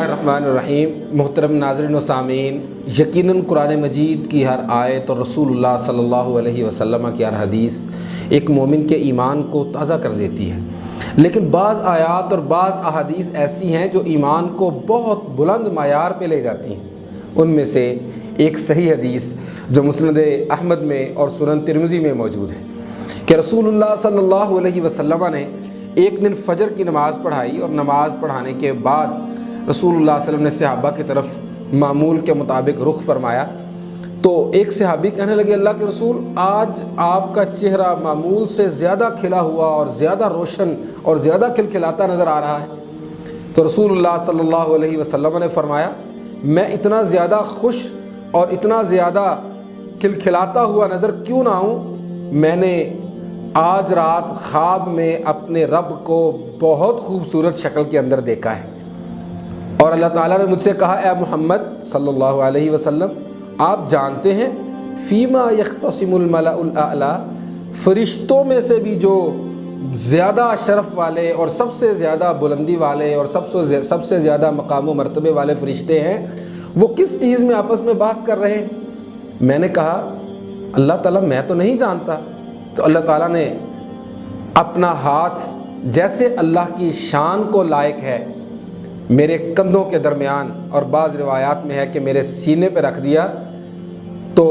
الرحمن الرحیم۔ محترم ناظرین و سامعین، یقیناً قرآن مجید کی ہر آیت اور رسول اللہ صلی اللہ علیہ وسلم کی ہر حدیث ایک مومن کے ایمان کو تازہ کر دیتی ہے، لیکن بعض آیات اور بعض احادیث ایسی ہیں جو ایمان کو بہت بلند معیار پہ لے جاتی ہیں۔ ان میں سے ایک صحیح حدیث جو مسند احمد میں اور سنن ترمذی میں موجود ہے کہ رسول اللہ صلی اللہ علیہ وسلم نے ایک دن فجر کی نماز پڑھائی، اور نماز پڑھانے کے بعد رسول اللہ صلی اللہ علیہ وسلم نے صحابہ کی طرف معمول کے مطابق رخ فرمایا تو ایک صحابی کہنے لگے، اللہ کے رسول، آج آپ کا چہرہ معمول سے زیادہ کھلا ہوا اور زیادہ روشن اور زیادہ کھلکھلاتا نظر آ رہا ہے۔ تو رسول اللہ صلی اللہ علیہ وسلم نے فرمایا، میں اتنا زیادہ خوش اور اتنا زیادہ کھلکھلاتا ہوا نظر کیوں نہ آؤں؟ میں نے آج رات خواب میں اپنے رب کو بہت خوبصورت شکل کے اندر دیکھا ہے، اور اللہ تعالیٰ نے مجھ سے کہا، اے محمد صلی اللہ علیہ وسلم، آپ جانتے ہیں فیما یختصم الملأ الاعلیٰ، فرشتوں میں سے بھی جو زیادہ شرف والے اور سب سے زیادہ بلندی والے اور سب سے زیادہ مقام و مرتبے والے فرشتے ہیں، وہ کس چیز میں آپس میں بحث کر رہے ہیں؟ میں نے کہا، اللہ تعالیٰ میں تو نہیں جانتا۔ تو اللہ تعالیٰ نے اپنا ہاتھ جیسے اللہ کی شان کو لائق ہے میرے کندھوں کے درمیان، اور بعض روایات میں ہے کہ میرے سینے پہ رکھ دیا، تو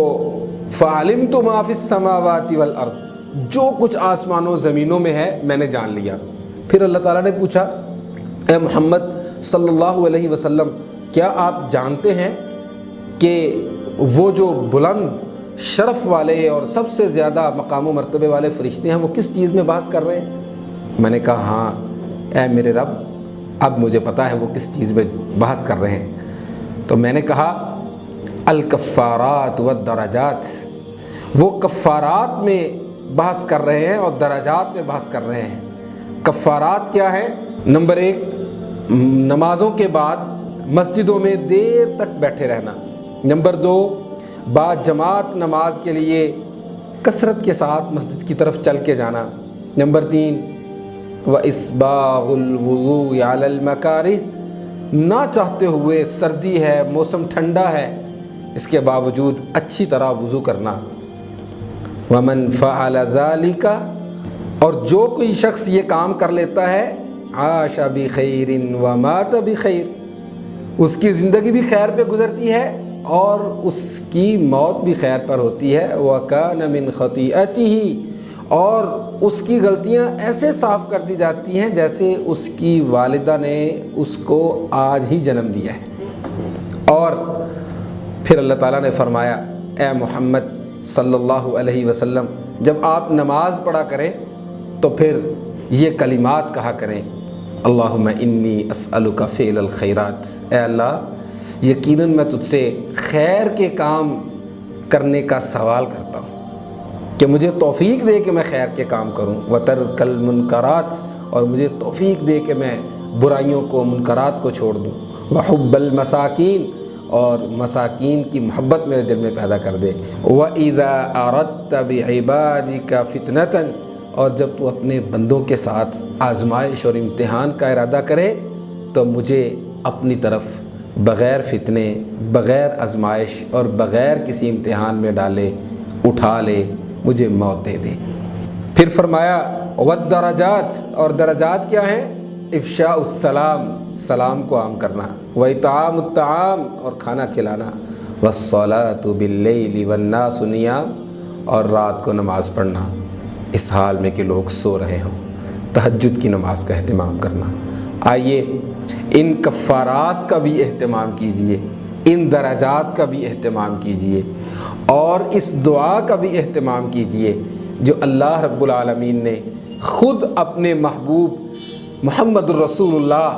فَعَلِمْتُ مَا فِي السَّمَاوَاتِ وَالْأَرْضِ، جو کچھ آسمانوں زمینوں میں ہے میں نے جان لیا۔ پھر اللہ تعالیٰ نے پوچھا، اے محمد صلی اللہ علیہ وسلم، کیا آپ جانتے ہیں کہ وہ جو بلند شرف والے اور سب سے زیادہ مقام و مرتبے والے فرشتے ہیں وہ کس چیز میں بحث کر رہے ہیں؟ میں نے کہا، ہاں اے میرے رب، اب مجھے پتہ ہے وہ کس چیز میں بحث کر رہے ہیں۔ تو میں نے کہا، الکفارات والدرجات، وہ کفارات میں بحث کر رہے ہیں اور درجات میں بحث کر رہے ہیں۔ کفارات کیا ہے؟ نمبر 1، نمازوں کے بعد مسجدوں میں دیر تک بیٹھے رہنا۔ نمبر 2، با جماعت نماز کے لیے کثرت کے ساتھ مسجد کی طرف چل کے جانا۔ نمبر 3، وَإِسْبَاغُ الْوُضُوءِ عَلَى الْمَكَارِهِ، نہ چاہتے ہوئے سردی ہے، موسم ٹھنڈا ہے، اس کے باوجود اچھی طرح وضو کرنا۔ وَمَنْ فَعَلَ ذَلِكَ، اور جو کوئی شخص یہ کام کر لیتا ہے، عَاشَ بِخَيْرٍ وَمَاتَ بِخَيْرٍ، اس کی زندگی بھی خیر پہ گزرتی ہے اور اس کی موت بھی خیر پر ہوتی ہے۔ وَكَانَ مِنْ خَطِيئَتِهِ، اور اس کی غلطیاں ایسے صاف کر دی جاتی ہیں جیسے اس کی والدہ نے اس کو آج ہی جنم دیا ہے۔ اور پھر اللہ تعالیٰ نے فرمایا، اے محمد صلی اللہ علیہ وسلم، جب آپ نماز پڑھا کریں تو پھر یہ کلمات کہا کریں، اللہم انی اسألک فعل الخیرات، اے اللہ یقیناً میں تجھ سے خیر کے کام کرنے کا سوال کرتا ہوں کہ مجھے توفیق دے کہ میں خیر کے کام کروں، وترک المنکرات، اور مجھے توفیق دے کہ میں برائیوں کو، منکرات کو چھوڑ دوں، وحب المساکین، اور مساکین کی محبت میرے دل میں پیدا کر دے، وَإِذَا أَرَدْتَ بِعِبَادِكَ فِتْنَةً، اور جب تو اپنے بندوں کے ساتھ آزمائش اور امتحان کا ارادہ کرے تو مجھے اپنی طرف بغیر فتنے، بغیر آزمائش اور بغیر کسی امتحان میں ڈالے اٹھا لے، مجھے موت دے دے۔ پھر فرمایا، والدرجات، اور درجات کیا ہیں؟ افشاء السلام، سلام کو عام کرنا، واطعام الطعام، اور کھانا کھلانا، والصلاة باللیل والناس نیام، اور رات کو نماز پڑھنا اس حال میں کہ لوگ سو رہے ہوں، تہجد کی نماز کا اہتمام کرنا۔ آئیے ان کفارات کا بھی اہتمام کیجئے، ان درجات کا بھی اہتمام کیجئے، اور اس دعا کا بھی اہتمام کیجئے جو اللہ رب العالمین نے خود اپنے محبوب محمد الرسول اللہ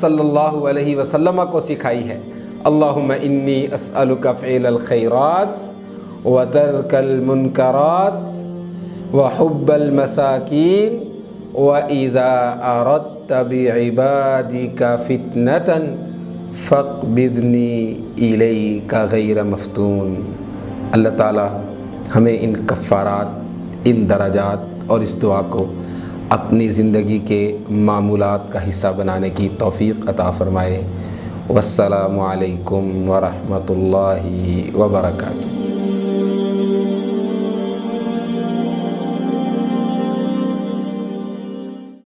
صلی اللہ علیہ وسلم کو سکھائی ہے۔ اللہم انی اسألک فعل الخیرات وترک المنکرات وحب المساکین وَإِذَا أَرَدْتَ بِعِبَادِكَ فِتْنَةً فَاقْبِضْنِي إِلَيْكَ غَيْرَ مَفْتُونٍ۔ اللہ تعالیٰ ہمیں ان کفارات، ان درجات اور اس دعا کو اپنی زندگی کے معمولات کا حصہ بنانے کی توفیق عطا فرمائے۔ والسلام علیکم ورحمۃ اللہ وبرکاتہ۔